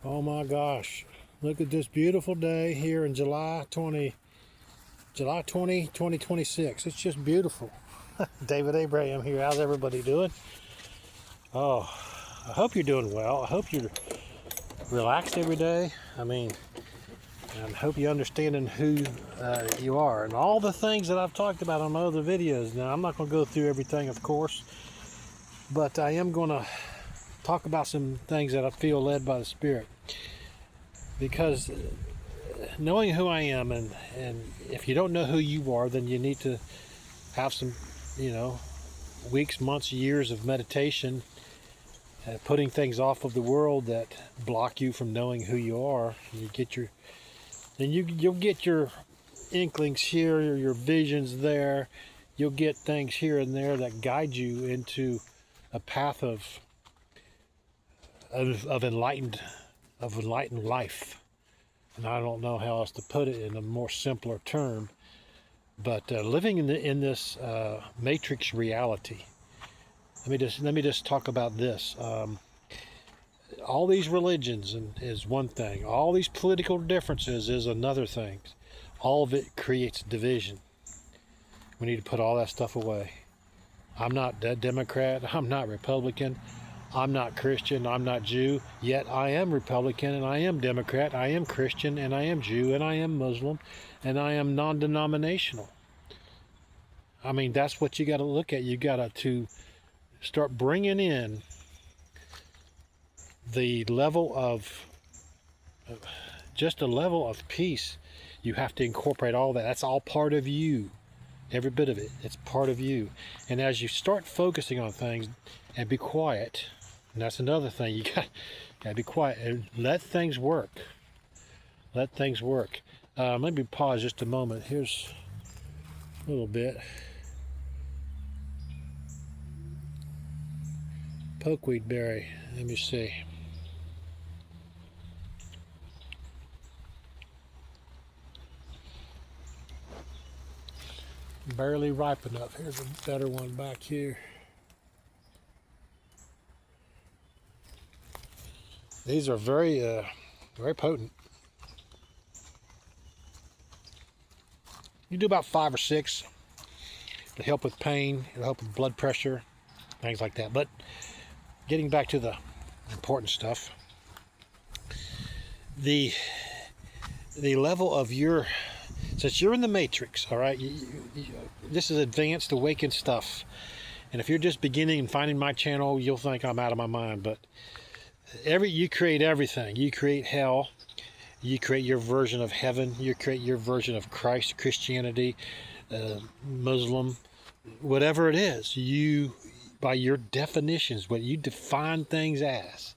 Oh my gosh. Look at this beautiful day here in July 20, 2026. It's just beautiful. David Abraham here. How's everybody doing? Oh, I hope you're doing well. I hope you're relaxed every day. And I hope you're understanding who you are and all the things that I've talked about on my other videos. Now, I'm not going to go through everything, of course, but I am going to talk about some things that I feel led by the Spirit. Because knowing who I am, and if you don't know who you are, then you need to have some, weeks, months, years of meditation, putting things off of the world that block you from knowing who you are. You'll get your inklings here, or your visions there. You'll get things here and there that guide you into a path of enlightened life. And I don't know how else to put it in a more simpler term, but living in this matrix reality. Let me just talk about this. All these religions is one thing. All these political differences is another thing. All of it creates division. We need to put all that stuff away. I'm not a Democrat. I'm not Republican. I'm not Christian, I'm not Jew, yet I am Republican, and I am Democrat, I am Christian, and I am Jew, and I am Muslim, and I am non-denominational. That's what you got to look at. You got to start bringing in the level of, just a level of peace. You have to incorporate all that. That's all part of you. Every bit of it. It's part of you. And as you start focusing on things and be quiet, and that's another thing, you got to be quiet and let things work. Let things work. Let me pause just a moment. Here's a little bit. Pokeweed berry. Let me see. Barely ripe enough. Here's a better one back here. These are very potent. You do about 5 or 6 to help with pain, it'll help with blood pressure, things like that. But getting back to the important stuff, the level of your, since you're in the matrix, all right, this is advanced awakened stuff. And if you're just beginning and finding my channel, you'll think I'm out of my mind, but you create everything. You create hell, you create your version of heaven, you create your version of Christ, Christianity, Muslim, whatever it is. You, by your definitions, what you define things as,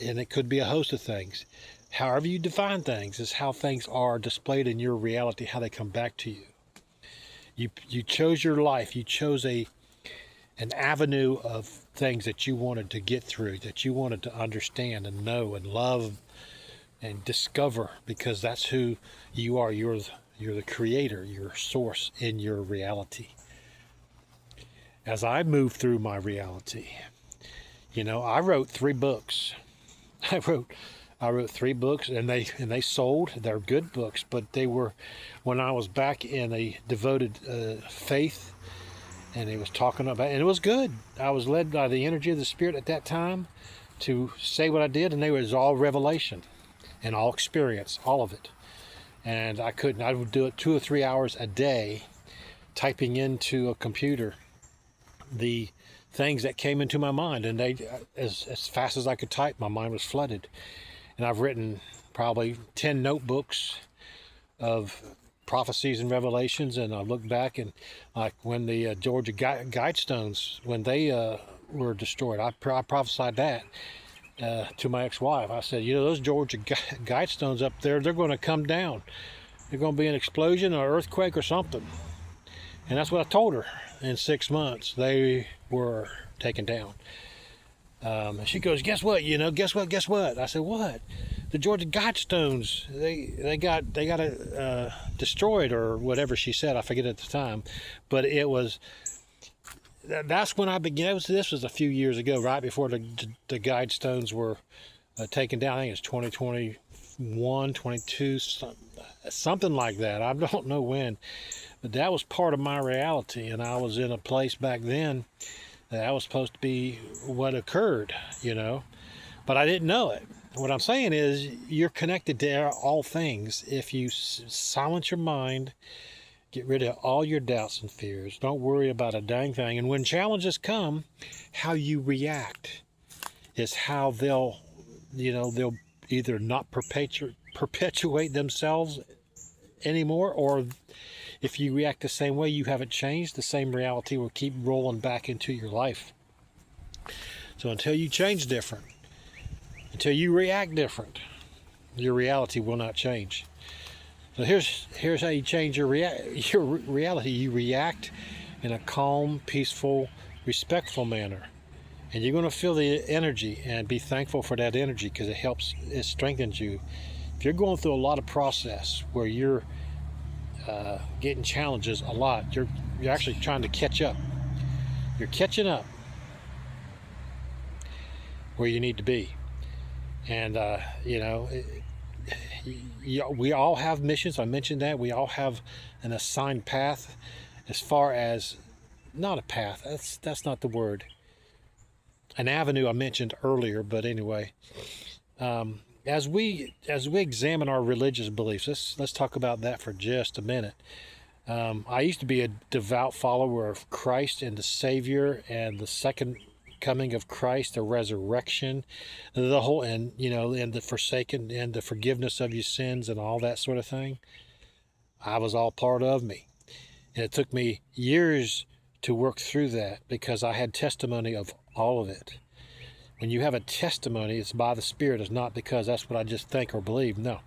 and it could be a host of things. However you define things is how things are displayed in your reality, how they come back to you. You chose your life. You chose an avenue of things that you wanted to get through, that you wanted to understand and know and love and discover, because that's who you are. You're the creator, your source in your reality. As I move through my reality, I wrote 3 books. I wrote 3 books, and they sold. They're good books, but they were when I was back in a devoted faith. And he was talking about, and it was good. I was led by the energy of the Spirit at that time to say what I did, and it was all revelation and all experience, all of it. And I would do it 2 or 3 hours a day, typing into a computer the things that came into my mind. And as fast as I could type, my mind was flooded. And I've written probably 10 notebooks of prophecies and revelations, and I look back, and like when the Georgia Guidestones, when they were destroyed, I prophesied that to my ex-wife. I said, those Georgia Guidestones up there, they're going to come down. There's going to be an explosion or earthquake or something. And that's what I told her. In 6 months, they were taken down. And she goes, guess what? Guess what? I said, what? The Georgia Guidestones, they got destroyed, or whatever she said. I forget at the time, but that's when I began. This was a few years ago, right before the Guidestones were taken down. I think it's 2021, 22, something like that. I don't know when, but that was part of my reality, and I was in a place back then that was supposed to be what occurred, but I didn't know it. What I'm saying is, you're connected to all things if you silence your mind, get rid of all your doubts and fears. Don't worry about a dang thing. And when challenges come, how you react is how they'll either not perpetuate themselves anymore, or if you react the same way, you haven't changed, the same reality will keep rolling back into your life. So until you change different, until you react different, your reality will not change. So here's how you change your reality. You react in a calm, peaceful, respectful manner. And you're going to feel the energy and be thankful for that energy, because it strengthens you. If you're going through a lot of process where you're getting challenges a lot, you're actually trying to catch up. You're catching up where you need to be. And, we all have missions. I mentioned that. We all have an assigned path, as far as, not a path, that's not the word. An avenue I mentioned earlier, but anyway. As we examine our religious beliefs, let's talk about that for just a minute. I used to be a devout follower of Christ and the Savior and the second coming of Christ, the resurrection, the whole, and the forsaken and the forgiveness of your sins and all that sort of thing. I was all part of me. And it took me years to work through that, because I had testimony of all of it. When you have a testimony, it's by the Spirit. It's not because that's what I just think or believe. No,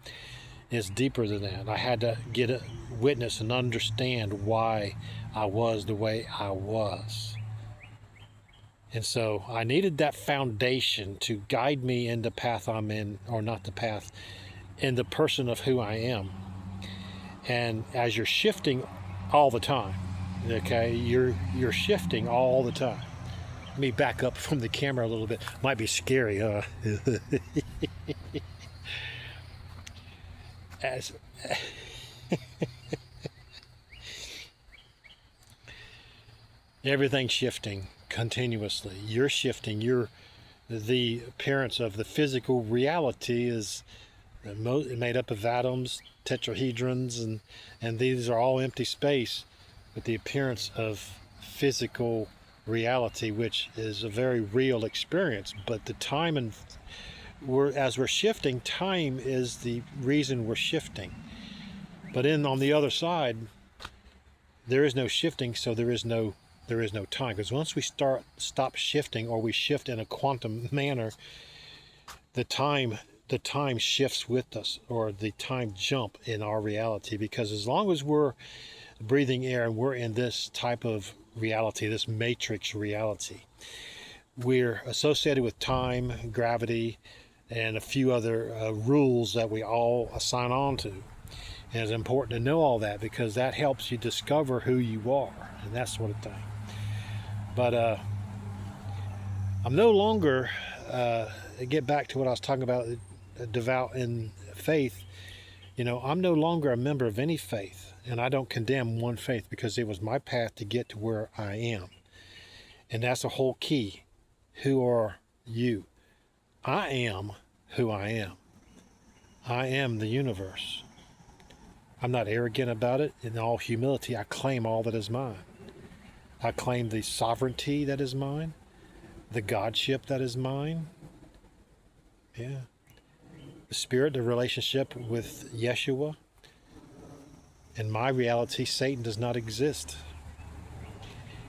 it's deeper than that. I had to get a witness and understand why I was the way I was. And so I needed that foundation to guide me in the path I'm in, or not the path, in the person of who I am. And as you're shifting all the time, okay, you're shifting all the time. Let me back up from the camera a little bit. Might be scary, huh? Everything's shifting continuously. You're shifting. The appearance of the physical reality is made up of atoms, tetrahedrons, and these are all empty space. But the appearance of physical reality, which is a very real experience, but the time and as we're shifting, time is the reason we're shifting. But on the other side, there is no shifting, so there is no time. Because once we stop shifting, or we shift in a quantum manner, the time shifts with us, or the time jump in our reality. Because as long as we're breathing air and we're in this type of reality, this matrix reality, we're associated with time, gravity, and a few other rules that we all assign on to. And it's important to know all that, because that helps you discover who you are and that sort of thing. But I'm no longer, get back to what I was talking about, devout in faith. I'm no longer a member of any faith. And I don't condemn one faith, because it was my path to get to where I am. And that's the whole key. Who are you? I am who I am. I am the universe. I'm not arrogant about it. In all humility, I claim all that is mine. I claim the sovereignty that is mine, the godship that is mine. Yeah. The Spirit, the relationship with Yeshua. In my reality, Satan does not exist.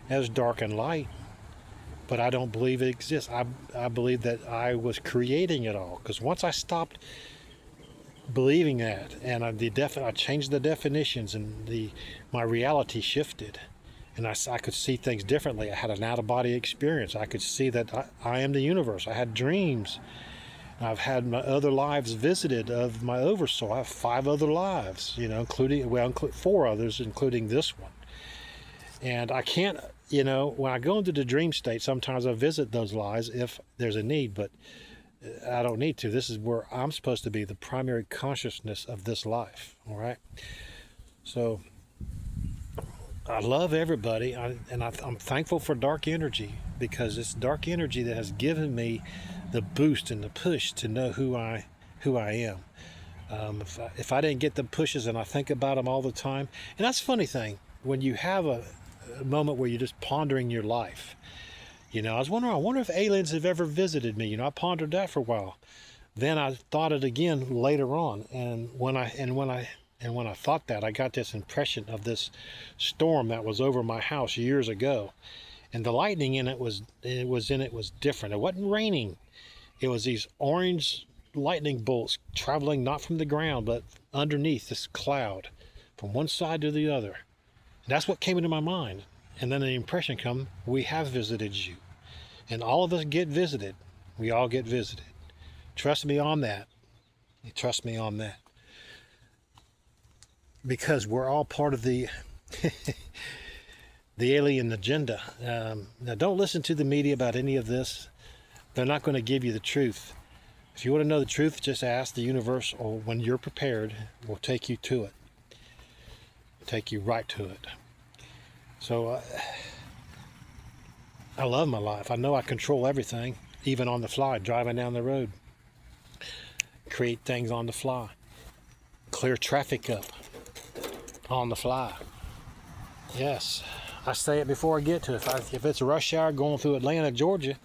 There's dark and light, but I don't believe it exists. I believe that I was creating it all. Because once I stopped believing that, and I changed the definitions, and my reality shifted, and I could see things differently. I had an out-of-body experience. I could see that I am the universe. I had dreams. I've had my other lives visited of my oversoul. I have 5 other lives, including 4 others, including this one. And I can't, when I go into the dream state, sometimes I visit those lives if there's a need, but I don't need to. This is where I'm supposed to be the primary consciousness of this life. All right. So I love everybody, I'm thankful for dark energy, because it's dark energy that has given me the boost and the push to know who I am. If I didn't get the pushes, and I think about them all the time, and that's a funny thing, when you have a moment where you're just pondering your life. I was wondering, I wonder if aliens have ever visited me. I pondered that for a while. Then I thought it again later on, and when I thought that, I got this impression of this storm that was over my house years ago, and the lightning in it was different. It wasn't raining. It was these orange lightning bolts traveling not from the ground but underneath this cloud from one side to the other. And that's what came into my mind. And then the impression come, we have visited you. And all of us get visited. We all get visited. Trust me on that. Trust me on that. Because we're all part of the the alien agenda. Now, don't listen to the media about any of this. They're not going to give you the truth. If you want to know the truth, just ask the universe, or when you're prepared, will take you to it. Take you right to it. So I love my life. I know I control everything, even on the fly, driving down the road. Create things on the fly. Clear traffic up on the fly. Yes, I say it before I get to it. If it's a rush hour going through Atlanta, Georgia,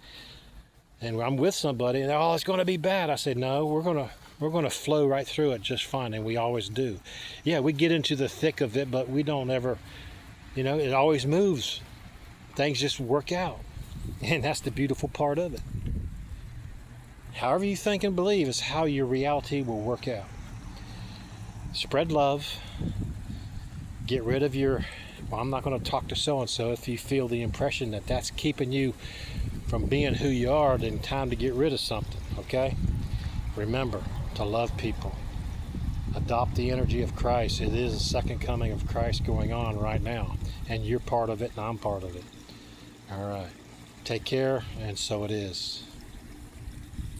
and I'm with somebody, and it's going to be bad, I said, no, we're going to flow right through it just fine, and we always do. Yeah, we get into the thick of it, but we don't ever, it always moves. Things just work out, and that's the beautiful part of it. However you think and believe is how your reality will work out. Spread love. Get rid of I'm not going to talk to so-and-so. If you feel the impression that that's keeping you from being who you are, then time to get rid of something, okay? Remember to love people. Adopt the energy of Christ. It is the second coming of Christ going on right now, and you're part of it, and I'm part of it. All right. Take care, and so it is.